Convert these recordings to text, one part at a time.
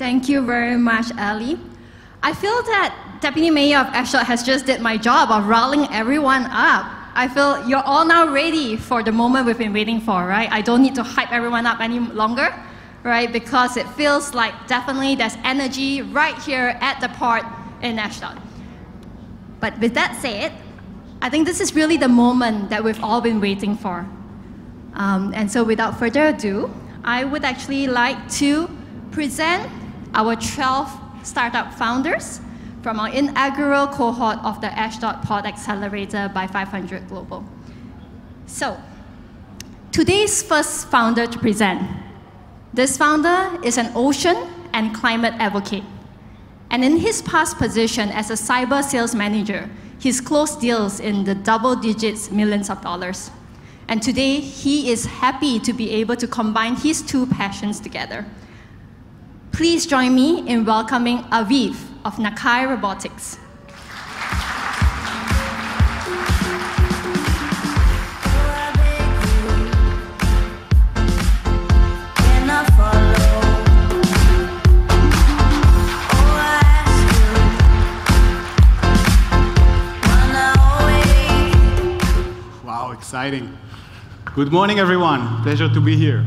Thank you very much, Ali. I feel that Deputy Mayor of Ashdod has just did my job of riling everyone up. I feel you're all now ready for the moment we've been waiting for, right? I don't need to hype everyone up any longer, right? Because it feels like definitely there's energy right here at the port in Ashdod. But with that said, I think this is really the moment that we've all been waiting for. And so without further ado, I would actually like to present our 12 startup founders from our inaugural cohort of the Ashdod Port Accelerator by 500 Global. So, today's first founder to present. This founder is an ocean and climate advocate. And in his past position as a cyber sales manager, he's closed deals in the double digits millions of dollars. And today, he is happy to be able to combine his two passions together. Please join me in welcoming Aviv of Nakai Robotics. Wow, exciting. Good morning, everyone. Pleasure to be here.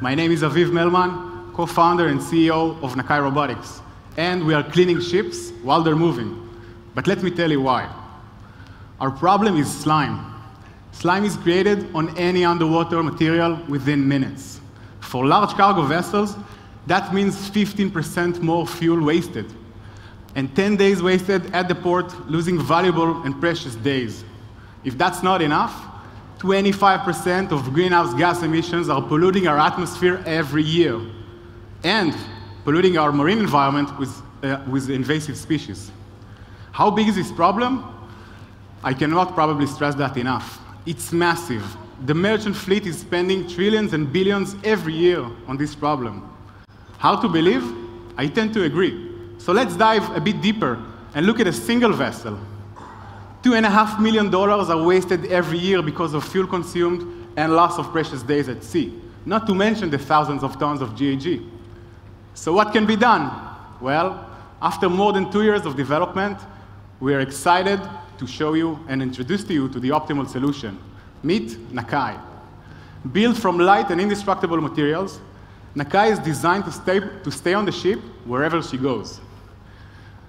My name is Aviv Melman, co-founder and CEO of Nakai Robotics. And we are cleaning ships while they're moving. But let me tell you why. Our problem is slime. Slime is created on any underwater material within minutes. For large cargo vessels, that means 15% more fuel wasted, and 10 days wasted at the port, losing valuable and precious days. If that's not enough, 25% of greenhouse gas emissions are polluting our atmosphere every year, and polluting our marine environment with invasive species. How big is this problem? I cannot probably stress that enough. It's massive. The merchant fleet is spending trillions and billions every year on this problem. How to believe? I tend to agree. So let's dive a bit deeper and look at a single vessel. $2.5 million are wasted every year because of fuel consumed and loss of precious days at sea, not to mention the thousands of tons of GHG. So what can be done? Well, after more than 2 years of development, we are excited to show you and introduce to you to the optimal solution. Meet Nakai. Built from light and indestructible materials, Nakai is designed to stay on the ship wherever she goes.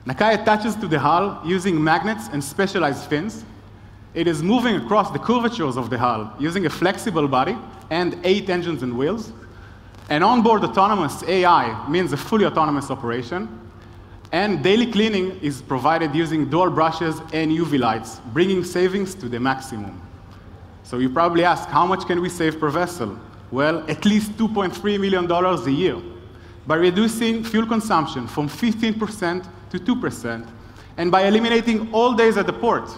Nakai attaches to the hull using magnets and specialized fins. It is moving across the curvatures of the hull using a flexible body and 8 engines and wheels. And onboard autonomous AI means a fully autonomous operation. And daily cleaning is provided using dual brushes and UV lights, bringing savings to the maximum. So you probably ask, how much can we save per vessel? Well, at least $2.3 million a year by reducing fuel consumption from 15% to 2%, and by eliminating all days at the port,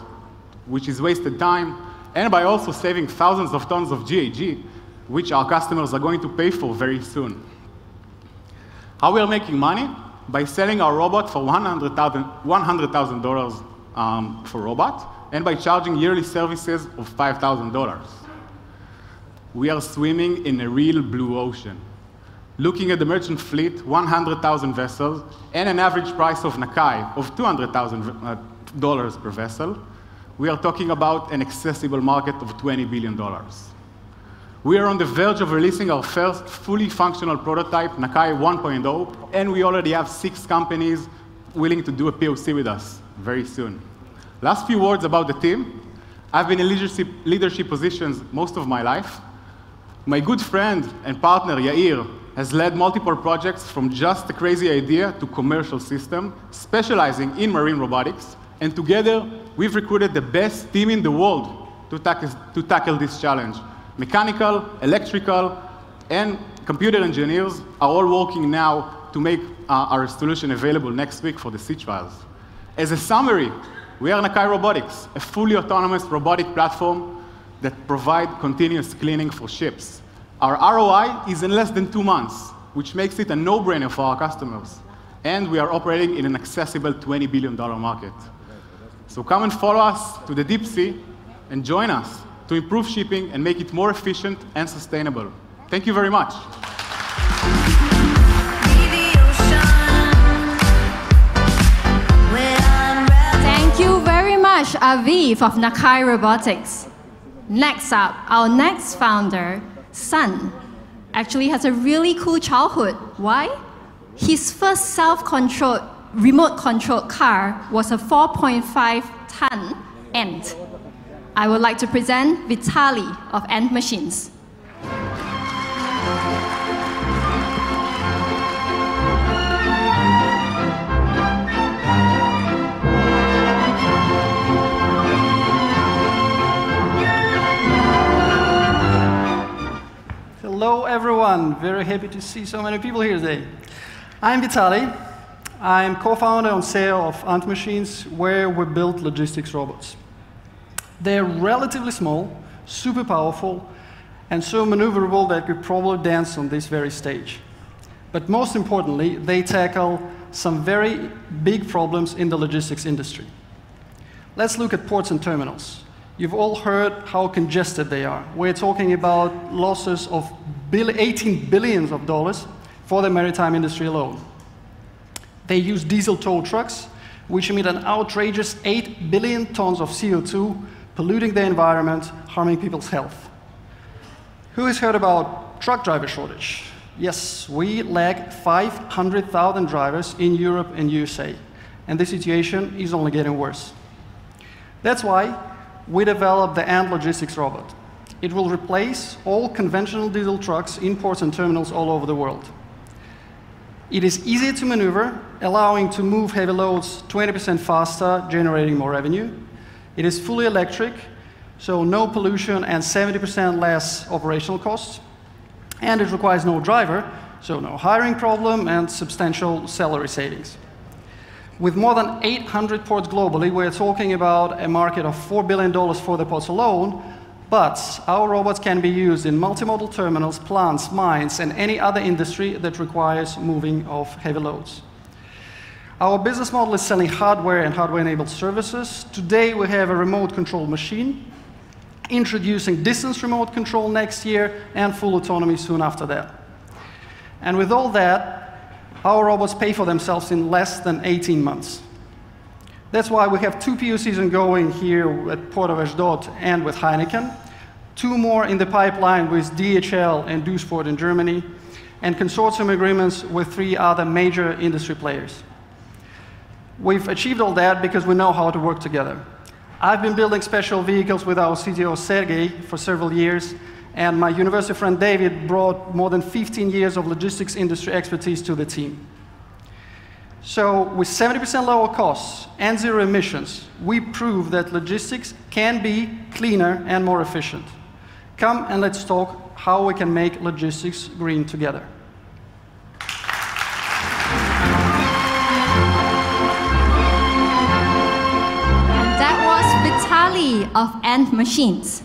which is wasted time, and by also saving thousands of tons of GHG, which our customers are going to pay for very soon. How we are making money? By selling our robot for $100,000 for robot, and by charging yearly services of $5,000. We are swimming in a real blue ocean. Looking at the merchant fleet, 100,000 vessels, and an average price of Nakai of $200,000 per vessel, we are talking about an accessible market of $20 billion. We are on the verge of releasing our first fully functional prototype, Nakai 1.0, and we already have 6 companies willing to do a POC with us very soon. Last few words about the team. I've been in leadership positions most of my life. My good friend and partner, Yair, has led multiple projects from just a crazy idea to commercial system, specializing in marine robotics, and together we've recruited the best team in the world to tackle this challenge. Mechanical, electrical, and computer engineers are all working now to make our solution available next week for the sea trials. As a summary, we are Nakai Robotics, a fully autonomous robotic platform that provides continuous cleaning for ships. Our ROI is in less than 2 months, which makes it a no-brainer for our customers. And we are operating in an accessible $20 billion market. So come and follow us to the deep sea and join us to improve shipping and make it more efficient and sustainable. Thank you very much. Be the ocean. much, Aviv of Nakai Robotics. Next up, our next founder, Sun, actually has a really cool childhood. Why? His first self-controlled, remote-controlled car was a 4.5-ton Ant. I would like to present Vitali of Ant Machines. Hello everyone, very happy to see so many people here today. I'm Vitali. I'm co-founder and CEO of Ant Machines, where we build logistics robots. They're relatively small, super powerful, and so maneuverable that we probably dance on this very stage. But most importantly, they tackle some very big problems in the logistics industry. Let's look at ports and terminals. You've all heard how congested they are. We're talking about losses of $18 billion for the maritime industry alone. They use diesel tow trucks, which emit an outrageous 8 billion tons of CO2, polluting the environment, harming people's health. Who has heard about truck driver shortage? Yes, we lack 500,000 drivers in Europe and USA, and the situation is only getting worse. That's why we developed the Ant Logistics Robot. It will replace all conventional diesel trucks in ports and terminals all over the world. It is easy to maneuver, allowing to move heavy loads 20% faster, generating more revenue. It is fully electric, so no pollution and 70% less operational costs. And it requires no driver, so no hiring problem and substantial salary savings. With more than 800 ports globally, we're talking about a market of $4 billion for the ports alone, but our robots can be used in multimodal terminals, plants, mines, and any other industry that requires moving of heavy loads. Our business model is selling hardware and hardware-enabled services. Today, we have a remote control machine, introducing distance remote control next year, and full autonomy soon after that. And with all that, our robots pay for themselves in less than 18 months. That's why we have 2 POCs ongoing here at Port of Ashdod and with Heineken, 2 more in the pipeline with DHL and Duisburg in Germany, and consortium agreements with 3 other major industry players. We've achieved all that because we know how to work together. I've been building special vehicles with our CTO Sergey for several years, and my university friend David brought more than 15 years of logistics industry expertise to the team. So with 70% lower costs and 0 emissions, we prove that logistics can be cleaner and more efficient. Come and let's talk how we can make logistics green together. That was Vitali of Ant Machines.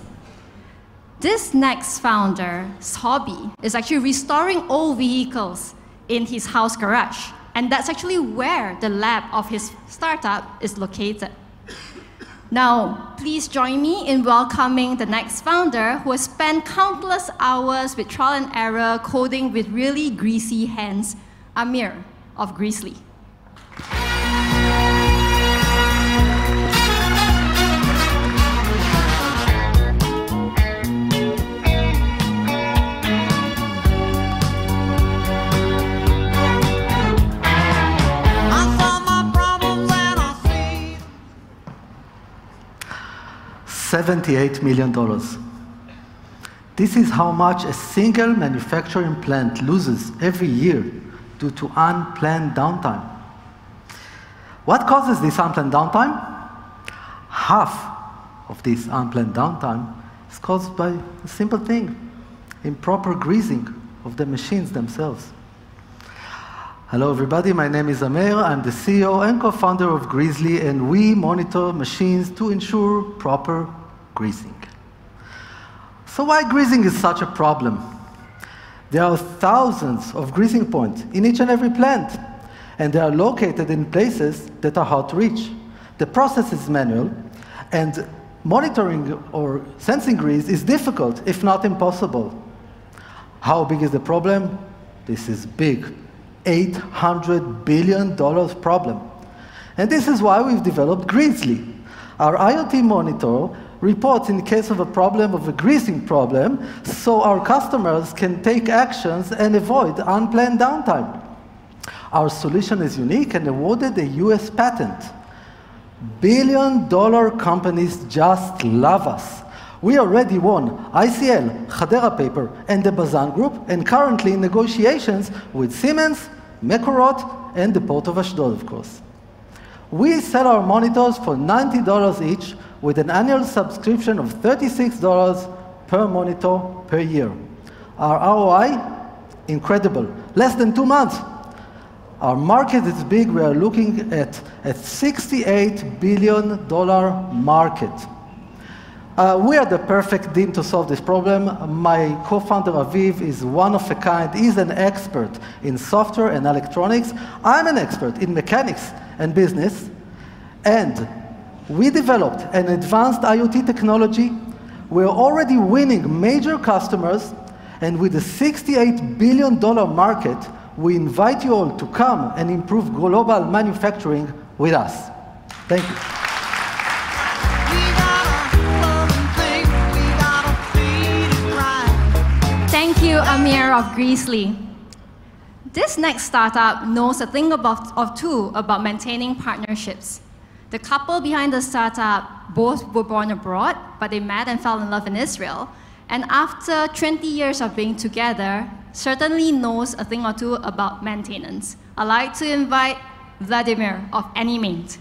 This next founder's hobby is actually restoring old vehicles in his house garage. And that's actually where the lab of his startup is located. Now, please join me in welcoming the next founder who has spent countless hours with trial and error coding with really greasy hands, Amir of Greasely. $78 million. This is how much a single manufacturing plant loses every year due to unplanned downtime. What causes this unplanned downtime? Half of this unplanned downtime is caused by a simple thing: improper greasing of the machines themselves. Hello everybody, my name is Amir. I'm the CEO and co-founder of Greasely, and we monitor machines to ensure proper greasing. So why greasing is such a problem? There are thousands of greasing points in each and every plant, and they are located in places that are hard to reach. The process is manual, and monitoring or sensing grease is difficult, if not impossible. How big is the problem? This is big. $800 billion problem. And this is why we've developed Greasely, Our IoT monitor reports in case of a problem, of a greasing problem, so our customers can take actions and avoid unplanned downtime. Our solution is unique and awarded a US patent. Billion-dollar companies just love us. We already won ICL, Hadera Paper, and the Bazan Group, and currently in negotiations with Siemens, Mekorot, and the Port of Ashdod, of course. We sell our monitors for $90 each, with an annual subscription of $36 per monitor per year. Our ROI, incredible, less than 2 months. Our market is big. We are looking at a $68 billion market. We are the perfect team to solve this problem. My co-founder, Aviv, is one of a kind. He's an expert in software and electronics. I'm an expert in mechanics and business. And we developed an advanced IoT technology. We're already winning major customers. And with a $68 billion market, we invite you all to come and improve global manufacturing with us. Thank you. Thank you, Amir of Greasley. This next startup knows a thing or two about maintaining partnerships. The couple behind the startup both were born abroad, but they met and fell in love in Israel. And after 20 years of being together, certainly knows a thing or two about maintenance. I'd like to invite Vladimir of Animate.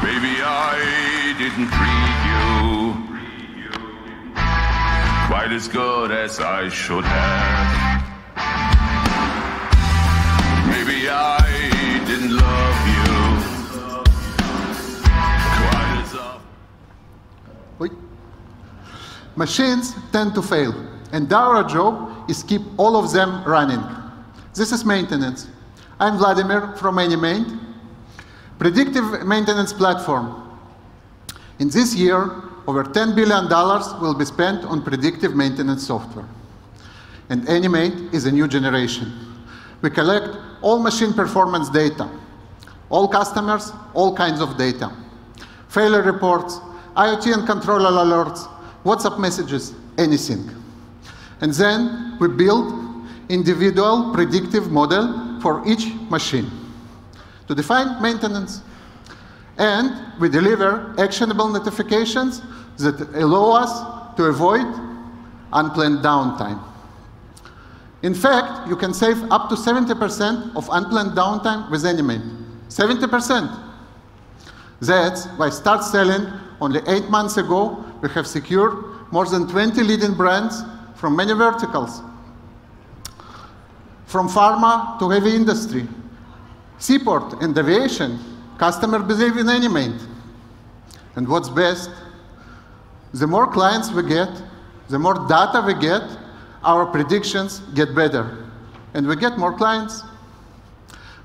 Maybe I didn't treat you quite as good as I should have. Maybe I didn't love you quite as often. Machines tend to fail, and our job is keep all of them running. This is maintenance. I'm Vladimir from Animate, predictive maintenance platform. In this year, over $10 billion will be spent on predictive maintenance software. And Animate is a new generation. We collect all machine performance data, all customers, all kinds of data, failure reports, IoT and controller alerts, WhatsApp messages, anything. And then we build individual predictive model for each machine to define maintenance. And we deliver actionable notifications that allow us to avoid unplanned downtime. In fact, you can save up to 70% of unplanned downtime with Animate. 70%. That's why start selling only 8 months ago, we have secured more than 20 leading brands from many verticals. From pharma to heavy industry, seaport and aviation, customers believe in Animate. And what's best, the more clients we get, the more data we get, our predictions get better. And we get more clients.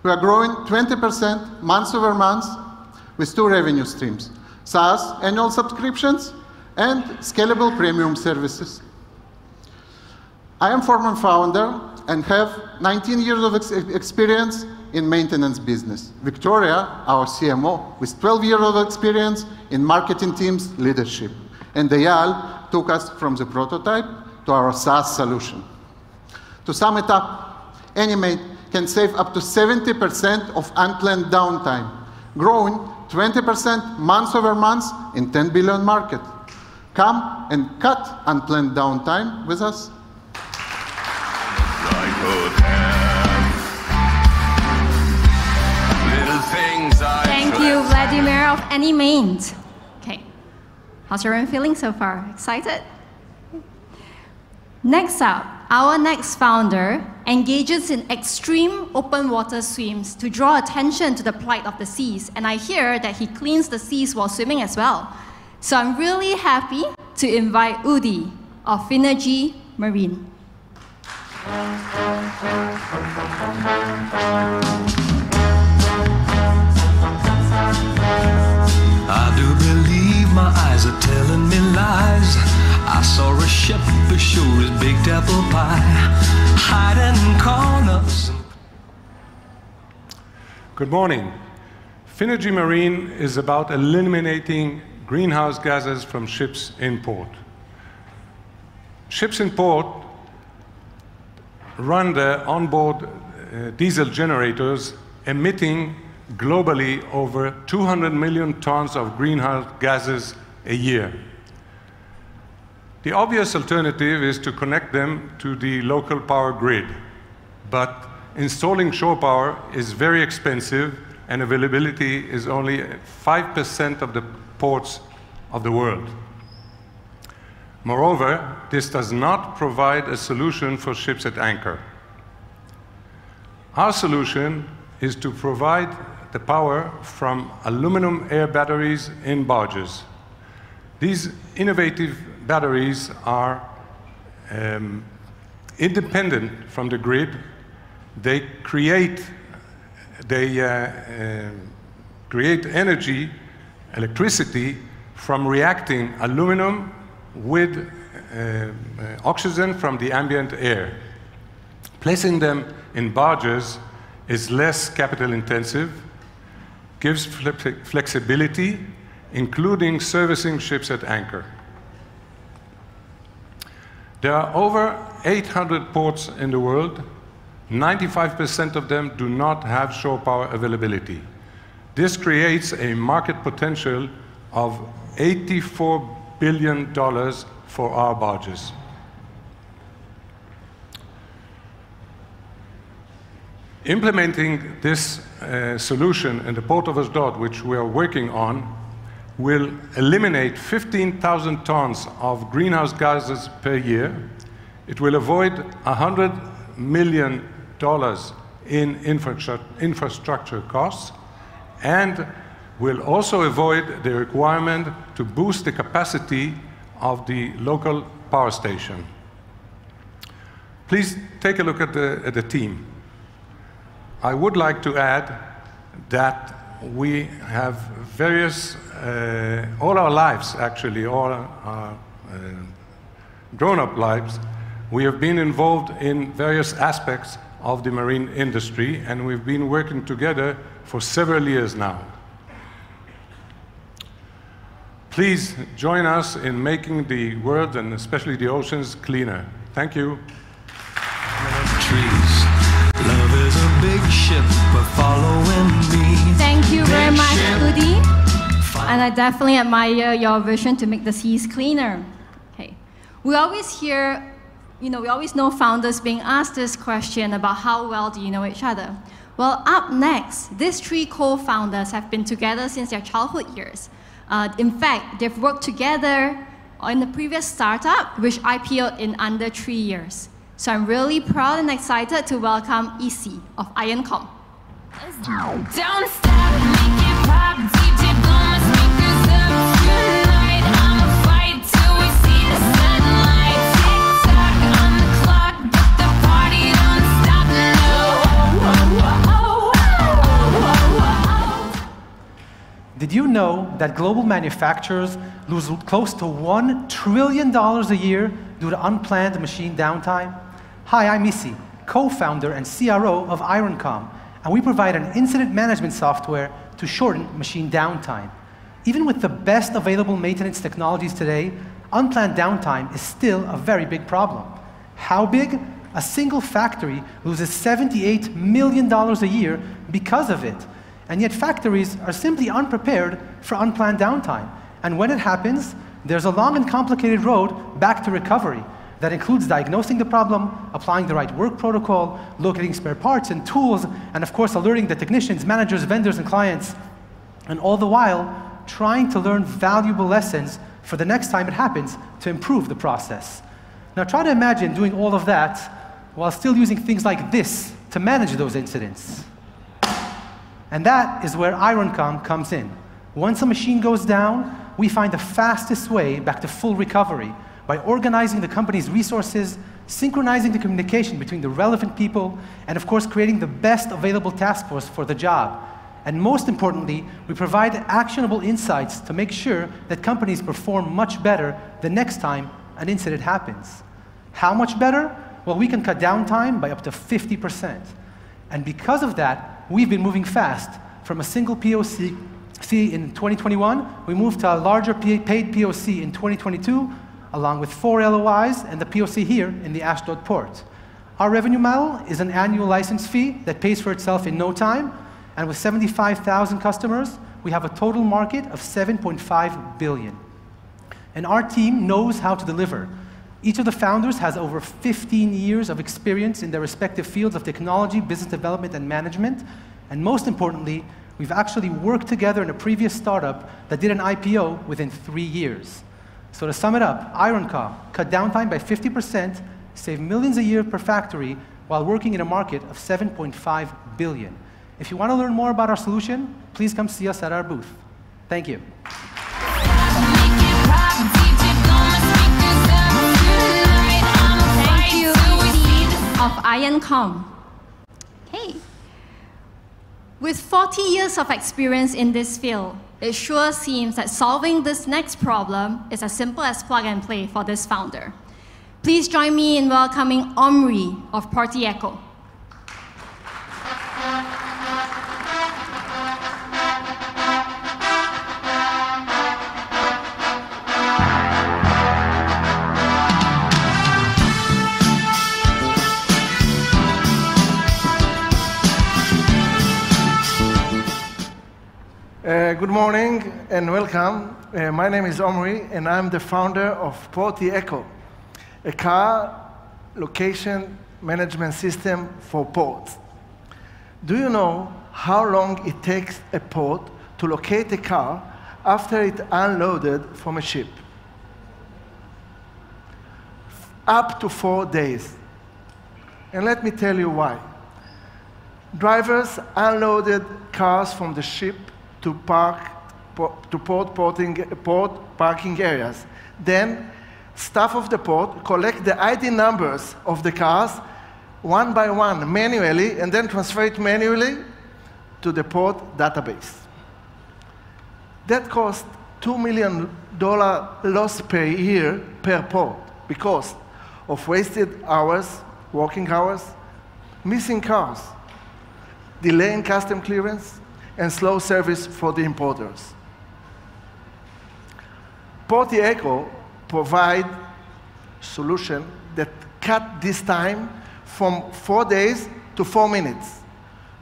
We are growing 20% month over month with 2 revenue streams: SaaS, annual subscriptions, and scalable premium services. I am former founder and have 19 years of experience in maintenance business. Victoria, our CMO, with 12 years of experience in marketing teams leadership. And Eyal took us from the prototype to our SaaS solution. To sum it up, Animate can save up to 70% of unplanned downtime, growing 20% month over month in $10 billion market. Come and cut unplanned downtime with us. Thank you, Vladimir of Animate. Okay, how's everyone feeling so far? Excited? Next up, our next founder engages in extreme open water swims to draw attention to the plight of the seas. And I hear that he cleans the seas while swimming as well. So I'm really happy to invite Udi of Finergy Marine. I do believe my eyes are telling me lies. I saw a ship as sure as baked apple pie, hiding in corners. Good morning. Finergy Marine is about eliminating greenhouse gases from ships in port. Ships in port run their onboard diesel generators, emitting globally over 200 million tons of greenhouse gases a year. The obvious alternative is to connect them to the local power grid, but installing shore power is very expensive and availability is only 5% of the ports of the world. Moreover, this does not provide a solution for ships at anchor. Our solution is to provide the power from aluminum air batteries in barges. These innovative batteries are independent from the grid. They create energy, electricity, from reacting aluminum with oxygen from the ambient air. Placing them in barges is less capital intensive, gives flexibility, including servicing ships at anchor. There are over 800 ports in the world. 95% of them do not have shore power availability. This creates a market potential of $84 billion for our barges. Implementing this solution in the Port of Ashdod, which we are working on, will eliminate 15,000 tons of greenhouse gases per year. It will avoid $100 million in infrastructure costs, and will also avoid the requirement to boost the capacity of the local power station. Please take a look at the team. I would like to add that we have various, all our lives actually, all our grown-up lives, we have been involved in various aspects of the marine industry, and we've been working together for several years now. Please join us in making the world, and especially the oceans, cleaner. Thank you. Trees. Love is a big ship, but following me. Thank you very much, Udi. And I definitely admire your vision to make the seas cleaner. Okay. We always hear, we always know founders being asked this question about how well do you know each other. Well, up next, these three co-founders have been together since their childhood years. In fact, they've worked together in the previous startup, which IPO'd in under 3 years. So I'm really proud and excited to welcome EC of IronCom. Don't stop, make it pop, DJ blow my speakers up tonight. I'ma fight till we see the sunlight. Tick tock on the clock, but the party don't stop. No. Did you know that global manufacturers lose close to $1 trillion a year due to unplanned machine downtime? Hi, I'm Isi, co-founder and CRO of IronCom, and we provide an incident management software to shorten machine downtime. Even with the best available maintenance technologies today, unplanned downtime is still a very big problem. How big? A single factory loses $78 million a year because of it. And yet factories are simply unprepared for unplanned downtime. And when it happens, there's a long and complicated road back to recovery that includes diagnosing the problem, applying the right work protocol, locating spare parts and tools, and of course alerting the technicians, managers, vendors, and clients. And all the while, trying to learn valuable lessons for the next time it happens to improve the process. Now try to imagine doing all of that while still using things like this to manage those incidents. And that is where IronCom comes in. Once a machine goes down, we find the fastest way back to full recovery by organizing the company's resources, synchronizing the communication between the relevant people, and of course creating the best available task force for the job. And most importantly, we provide actionable insights to make sure that companies perform much better the next time an incident happens. How much better? Well, we can cut downtime by up to 50%. And because of that, we've been moving fast from a single POC in 2021, we moved to a larger paid POC in 2022, along with 4 LOIs and the POC here in the Ashdod port. Our revenue model is an annual license fee that pays for itself in no time, and with 75,000 customers, we have a total market of $7.5 billion. And our team knows how to deliver. Each of the founders has over 15 years of experience in their respective fields of technology, business development, and management. And most importantly, we've actually worked together in a previous startup that did an IPO within 3 years. So to sum it up, IronCom cut downtime by 50%, saved millions a year per factory, while working in a market of $7.5 billion. If you want to learn more about our solution, please come see us at our booth. Thank you. Thank you, ED of IronCom. Okay. With 40 years of experience in this field, it sure seems that solving this next problem is as simple as plug and play for this founder. Please join me in welcoming Omri of Party Echo. Good morning and welcome. My name is Omri, and I'm the founder of Party Echo, a car location management system for ports. Do you know how long it takes a port to locate a car after it's unloaded from a ship? Up to 4 days. And let me tell you why. Drivers unloaded cars from the ship to port parking areas. Then, staff of the port collect the ID numbers of the cars one by one manually, and then transfer it manually to the port database. That costs $2 million loss per year per port because of wasted hours, working hours, missing cars, delay in custom clearance, and slow service for the importers. Party Echo provide solution that cut this time from 4 days to 4 minutes.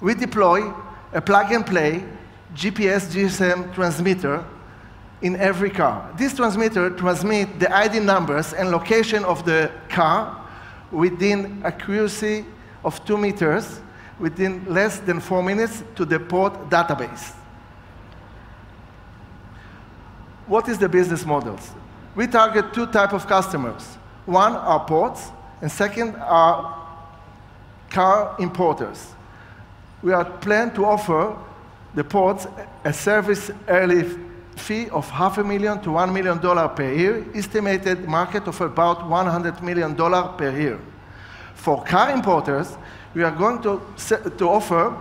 We deploy a plug-and-play GPS GSM transmitter in every car. This transmitter transmits the ID numbers and location of the car within accuracy of 2 meters within less than 4 minutes to the port database. What is the business models? We target 2 types of customers. One are ports, and second are car importers. We are planning to offer the ports a service early fee of $500,000 to $1 million per year, estimated market of about $100 million per year. For car importers, we are going to offer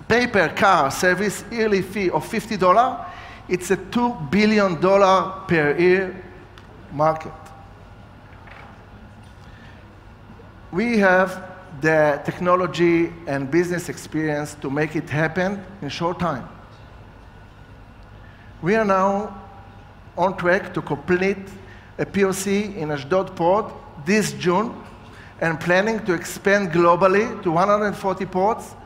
pay-per-car service yearly fee of $50. It's a $2 billion per year market. We have the technology and business experience to make it happen in a short time. We are now on track to complete a POC in Ashdod port this June, and planning to expand globally to 140 ports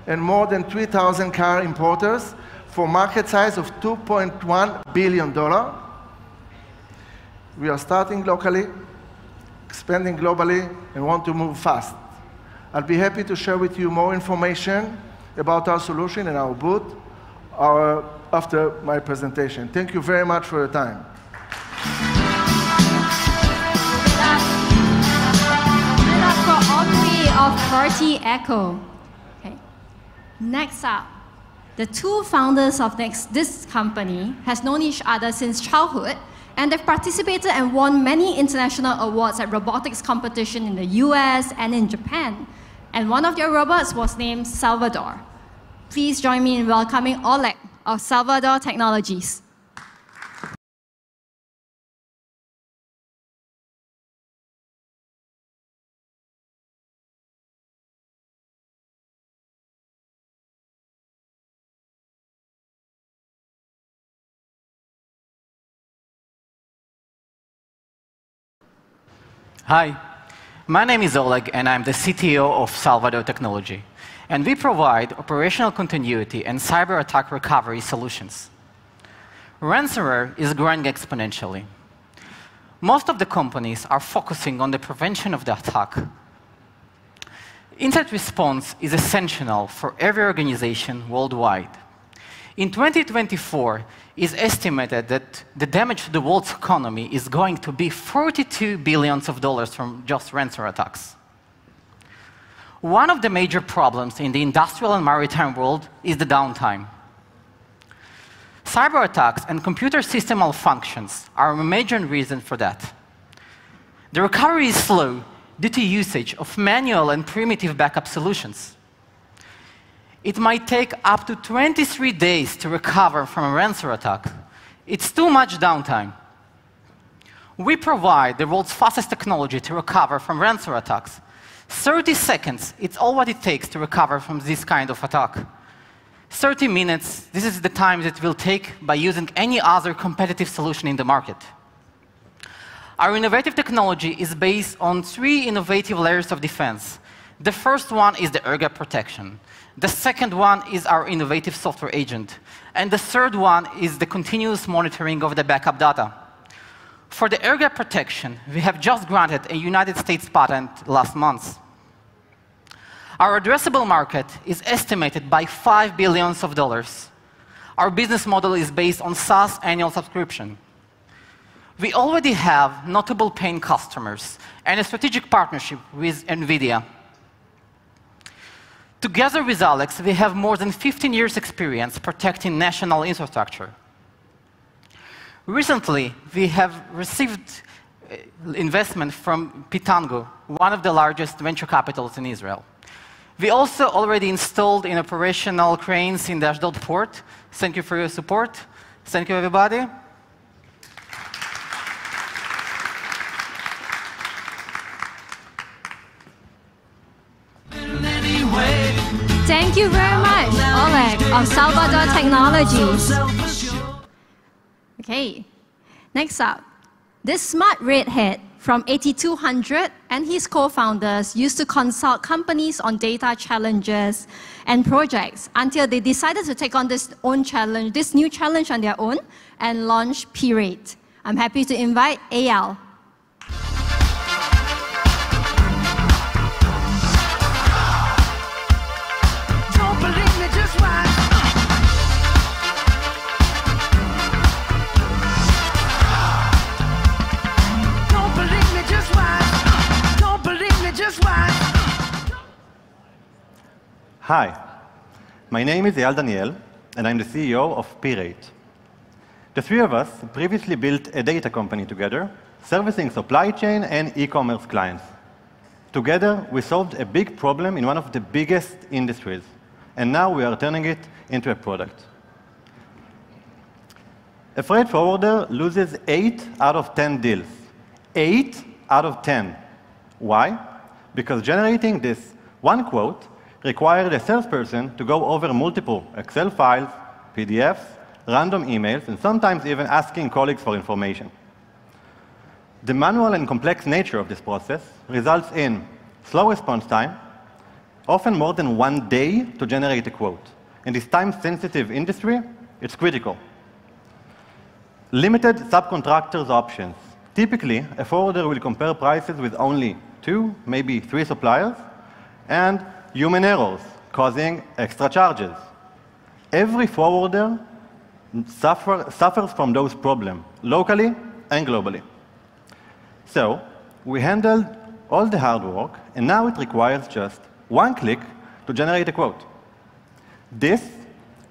and more than 3,000 car importers for market size of $2.1 billion. We are starting locally, expanding globally, and want to move fast. I'll be happy to share with you more information about our solution and our booth after my presentation. Thank you very much for your time. Of Party Echo. Okay. Next up, the 2 founders of this company has known each other since childhood, and they've participated and won many international awards at robotics competition in the US and in Japan. And one of their robots was named Salvador. Please join me in welcoming Oleg of Salvador Technologies. Hi, my name is Oleg, and I'm the CTO of Salvador Technology. And we provide operational continuity and cyber attack recovery solutions. Ransomware is growing exponentially. Most of the companies are focusing on the prevention of the attack. Incident response is essential for every organization worldwide. In 2024, it's estimated that the damage to the world's economy is going to be $42 billion from just ransomware attacks. One of the major problems in the industrial and maritime world is the downtime. Cyber attacks and computer system malfunctions are a major reason for that. The recovery is slow due to usage of manual and primitive backup solutions. It might take up to 23 days to recover from a ransomware attack. It's too much downtime. We provide the world's fastest technology to recover from ransomware attacks. 30 seconds, it's all what it takes to recover from this kind of attack. 30 minutes, this is the time that it will take by using any other competitive solution in the market. Our innovative technology is based on 3 innovative layers of defense. The first one is the air gap protection. The second one is our innovative software agent. And the third one is the continuous monitoring of the backup data. For the air gap protection, we have just granted a United States patent last month. Our addressable market is estimated by $5 billion. Our business model is based on SaaS annual subscription. We already have notable paying customers and a strategic partnership with NVIDIA. Together with Alex, we have more than 15 years' experience protecting national infrastructure. Recently, we have received investment from Pitango, one of the largest venture capitals in Israel. We also already installed in operational cranes in the Ashdod port. Thank you for your support. Thank you, everybody. Thank you very much, Oleg of Salvador Technologies. Okay, next up, this smart redhead from 8200 and his co-founders used to consult companies on data challenges and projects until they decided to take on this new challenge on their own and launch P-Rate. I'm happy to invite Eyal. Hi, my name is Eyal Daniel, and I'm the CEO of P-Rate. The 3 of us previously built a data company together, servicing supply chain and e-commerce clients. Together, we solved a big problem in one of the biggest industries, and now we are turning it into a product. A freight forwarder loses 8 out of 10 deals. 8 out of 10. Why? Because generating this one quote required a salesperson to go over multiple Excel files, PDFs, random emails, and sometimes even asking colleagues for information. The manual and complex nature of this process results in slow response time, often more than 1 day to generate a quote. In this time-sensitive industry, it's critical. Limited subcontractors options. Typically, a forwarder will compare prices with only 2, maybe 3 suppliers, and human errors causing extra charges. Every forwarder suffers from those problems, locally and globally. So we handled all the hard work, and now it requires just 1 click to generate a quote. This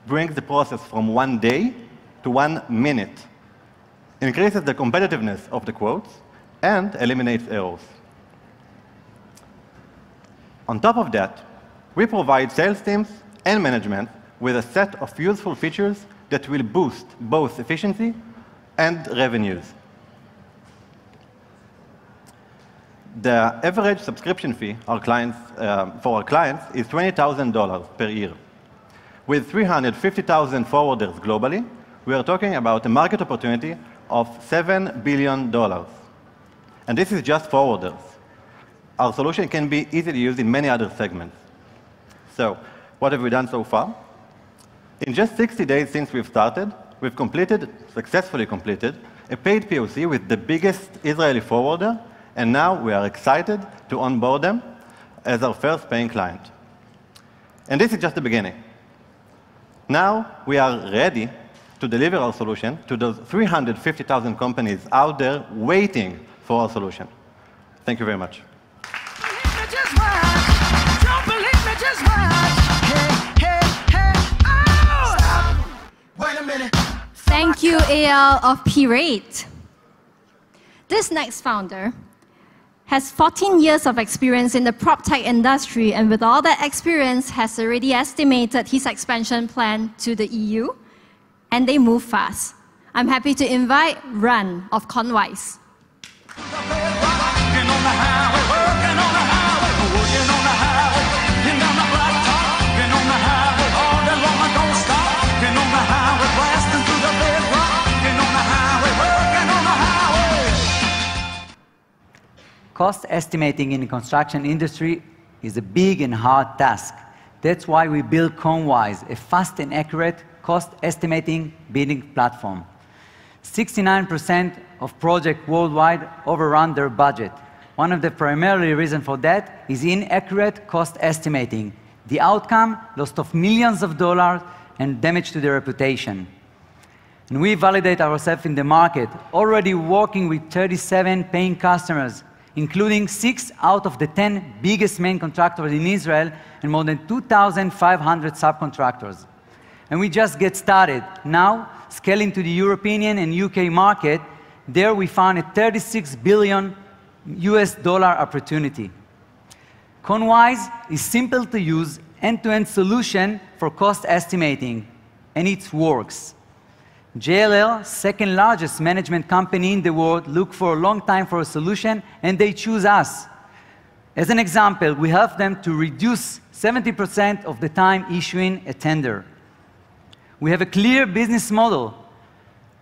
brings the process from 1 day to 1 minute, increases the competitiveness of the quotes, and eliminates errors. On top of that, we provide sales teams and management with a set of useful features that will boost both efficiency and revenues. The average subscription fee for our clients is $20,000 per year. With 350,000 forwarders globally, we are talking about a market opportunity of $7 billion. And this is just forwarders. Our solution can be easily used in many other segments. So what have we done so far? In just 60 days since we've started, we've successfully completed, a paid POC with the biggest Israeli forwarder, and now we are excited to onboard them as our first paying client. And this is just the beginning. Now we are ready to deliver our solution to those 350,000 companies out there waiting for our solution. Thank you very much. Thank you, AL of P-Rate. This next founder has 14 years of experience in the prop tech industry, and with all that experience has already estimated his expansion plan to the EU, and they move fast. I'm happy to invite Ran of Conwise. Cost estimating in the construction industry is a big and hard task. That's why we built Conwise, a fast and accurate cost estimating bidding platform. 69% of projects worldwide overrun their budget. One of the primary reasons for that is inaccurate cost estimating. The outcome, loss of millions of dollars and damage to their reputation. And we validate ourselves in the market, already working with 37 paying customers, including 6 out of the 10 biggest main contractors in Israel and more than 2,500 subcontractors. And we just get started. Now, scaling to the European and UK market, there we found a $36 billion opportunity. Conwise is simple to use, end-to-end solution for cost estimating, and it works. JLL, second largest management company in the world, looked for a long time for a solution, and they choose us. As an example, we help them to reduce 70% of the time issuing a tender. We have a clear business model.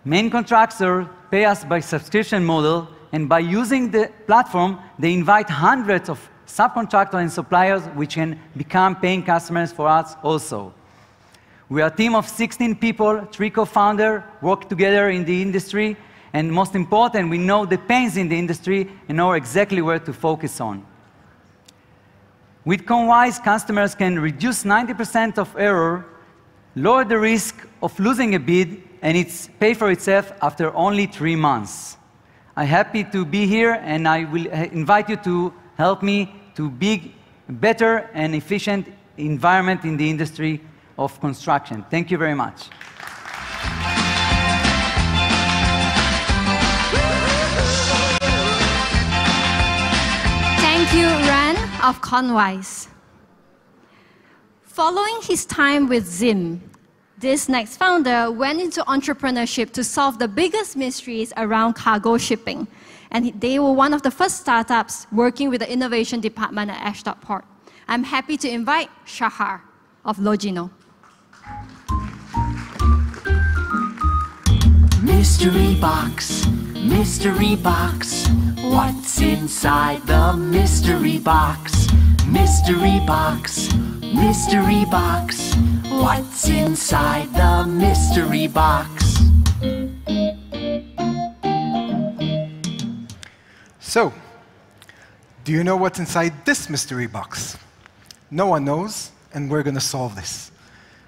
Main contractors pay us by subscription model, and by using the platform, they invite hundreds of subcontractors and suppliers which can become paying customers for us also. We are a team of 16 people, 3 co-founders, work together in the industry, and most important, we know the pains in the industry and know exactly where to focus on. With Conwise, customers can reduce 90% of error, lower the risk of losing a bid, and it's pay for itself after only 3 months. I'm happy to be here, and I will invite you to help me to be a better and efficient environment in the industry of construction. Thank you very much. Thank you, Ran of Conwise. Following his time with Zim, this next founder went into entrepreneurship to solve the biggest mysteries around cargo shipping. And they were one of the first startups working with the innovation department at Ashdod Port. I'm happy to invite Shahar of Logino. Mystery box, what's inside the mystery box? Mystery box, mystery box, what's inside the mystery box? So, do you know what's inside this mystery box? No one knows, and we're going to solve this.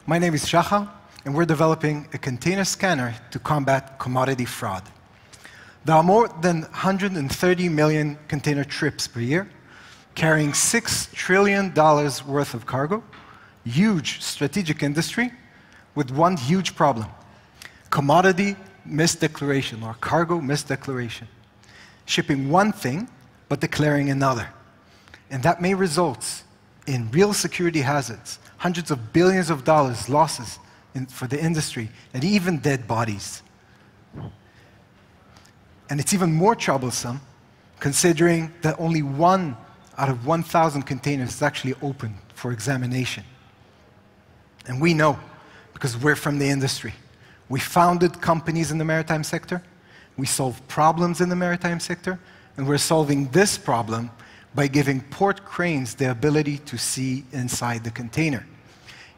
My name is Shahar, and we're developing a container scanner to combat commodity fraud. There are more than 130 million container trips per year, carrying $6 trillion worth of cargo, huge strategic industry, with one huge problem: commodity misdeclaration, or cargo misdeclaration. Shipping one thing, but declaring another. And that may result in real security hazards, hundreds of billions of dollars losses for the industry, and even dead bodies. And it's even more troublesome considering that only 1 out of 1,000 containers is actually open for examination. And we know, because we're from the industry. We founded companies in the maritime sector, we solve problems in the maritime sector, and we're solving this problem by giving port cranes the ability to see inside the container.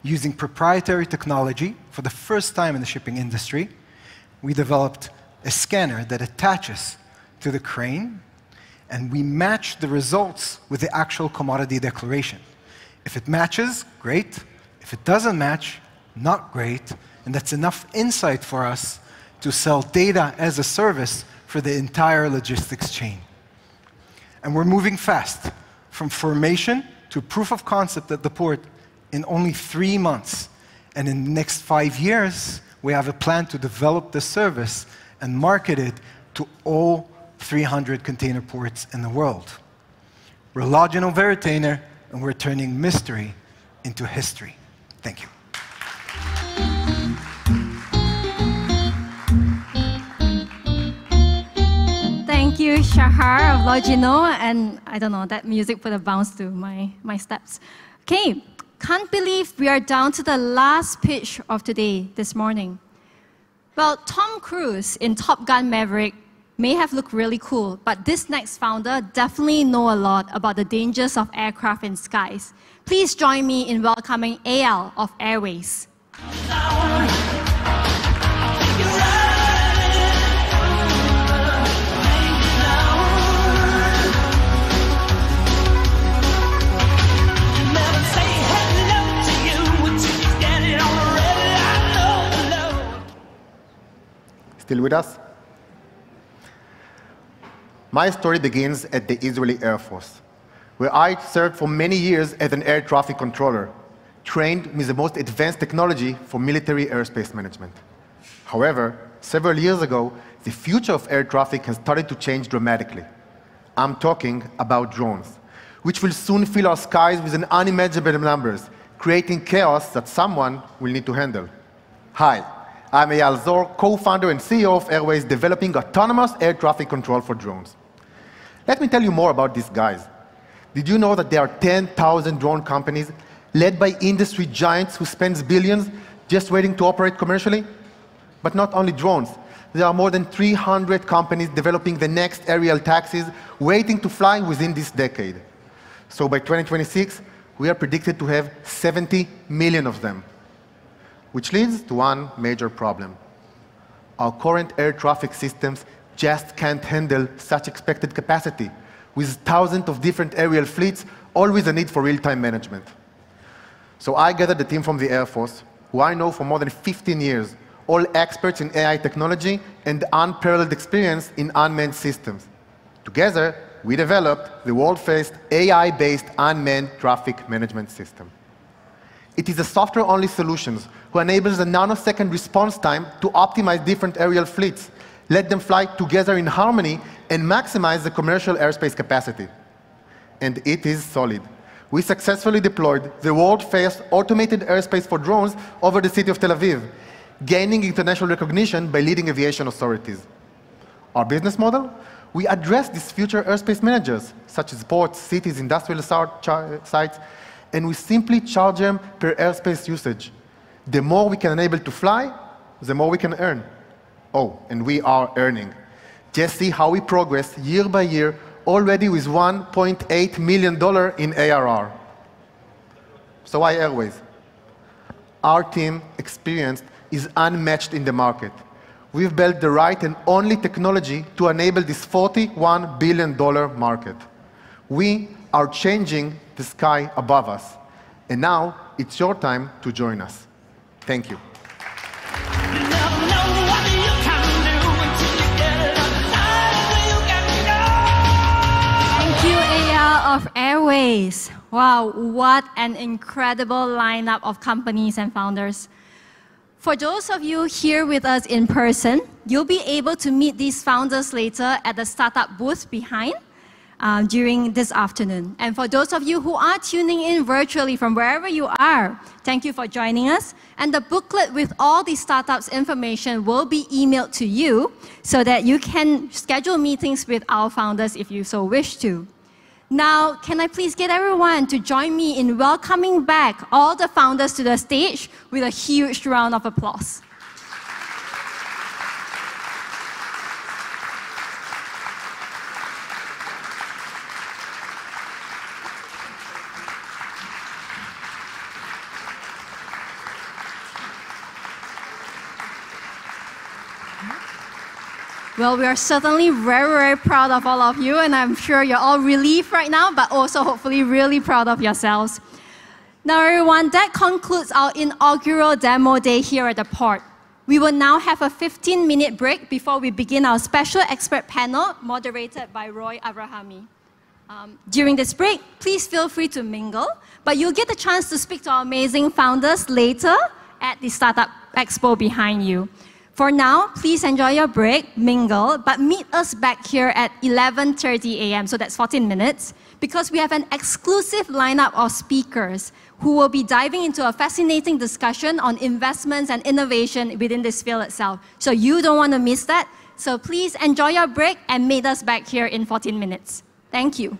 Using proprietary technology, for the first time in the shipping industry, we developed a scanner that attaches to the crane, and we match the results with the actual commodity declaration. If it matches, great. If it doesn't match, not great. And that's enough insight for us to sell data as a service for the entire logistics chain. And we're moving fast, from formation to proof of concept at the port in only 3 months. And in the next 5 years, we have a plan to develop the service and market it to all 300 container ports in the world. We're Logino Veritainer, and we're turning mystery into history. Thank you. Thank you, Shahar of Logino, and I don't know, that music put a bounce to my steps. Okay, can't believe we are down to the last pitch of today, this morning. Well, Tom Cruise in Top Gun Maverick may have looked really cool, but this next founder definitely know a lot about the dangers of aircraft and skies. Please join me in welcoming AL of Airways. Still with us? My story begins at the Israeli Air Force, where I served for many years as an air traffic controller, trained with the most advanced technology for military airspace management. However, several years ago, the future of air traffic has started to change dramatically. I'm talking about drones, which will soon fill our skies with an unimaginable numbers, creating chaos that someone will need to handle. Hi. I'm Eyal Zor, co-founder and CEO of Airways, developing autonomous air traffic control for drones. Let me tell you more about these guys. Did you know that there are 10,000 drone companies led by industry giants who spend billions just waiting to operate commercially? But not only drones. There are more than 300 companies developing the next aerial taxis waiting to fly within this decade. So by 2026, we are predicted to have 70 million of them. Which leads to one major problem. Our current air traffic systems just can't handle such expected capacity, with thousands of different aerial fleets, all with a need for real-time management. So I gathered a team from the Air Force, who I know for more than 15 years, all experts in AI technology and unparalleled experience in unmanned systems. Together, we developed the world-first AI-based unmanned traffic management system. It is a software-only solution who enables a nanosecond response time to optimize different aerial fleets, let them fly together in harmony, and maximize the commercial airspace capacity. And it is solid. We successfully deployed the world's first automated airspace for drones over the city of Tel Aviv, gaining international recognition by leading aviation authorities. Our business model? We address these future airspace managers, such as ports, cities, industrial sites, and we simply charge them per airspace usage. The more we can enable to fly, the more we can earn. Oh, and we are earning. Just see how we progress year by year, already with $1.8 million in ARR. So why Airways? Our team experience is unmatched in the market. We've built the right and only technology to enable this $41 billion market. We are changing the sky above us. And now, it's your time to join us. Thank you. Thank you, AL of Airways. Wow, what an incredible lineup of companies and founders. For those of you here with us in person, you'll be able to meet these founders later at the startup booth behind. During this afternoon. And for those of you who are tuning in virtually from wherever you are, thank you for joining us. And the booklet with all the startups information will be emailed to you so that you can schedule meetings with our founders if you so wish to. Now, can I please get everyone to join me in welcoming back all the founders to the stage with a huge round of applause. Thank you. Well, we are certainly very, very proud of all of you, and I'm sure you're all relieved right now, but also hopefully really proud of yourselves. Now, everyone, that concludes our inaugural demo day here at the port. We will now have a 15-minute break before we begin our special expert panel, moderated by Roy Abrahami. During this break, please feel free to mingle, but you'll get the chance to speak to our amazing founders later at the Startup Expo behind you. For now, please enjoy your break, mingle, but meet us back here at 11:30 a.m., so that's 14 minutes, because we have an exclusive lineup of speakers who will be diving into a fascinating discussion on investments and innovation within this field itself. So you don't want to miss that. So please enjoy your break and meet us back here in 14 minutes. Thank you.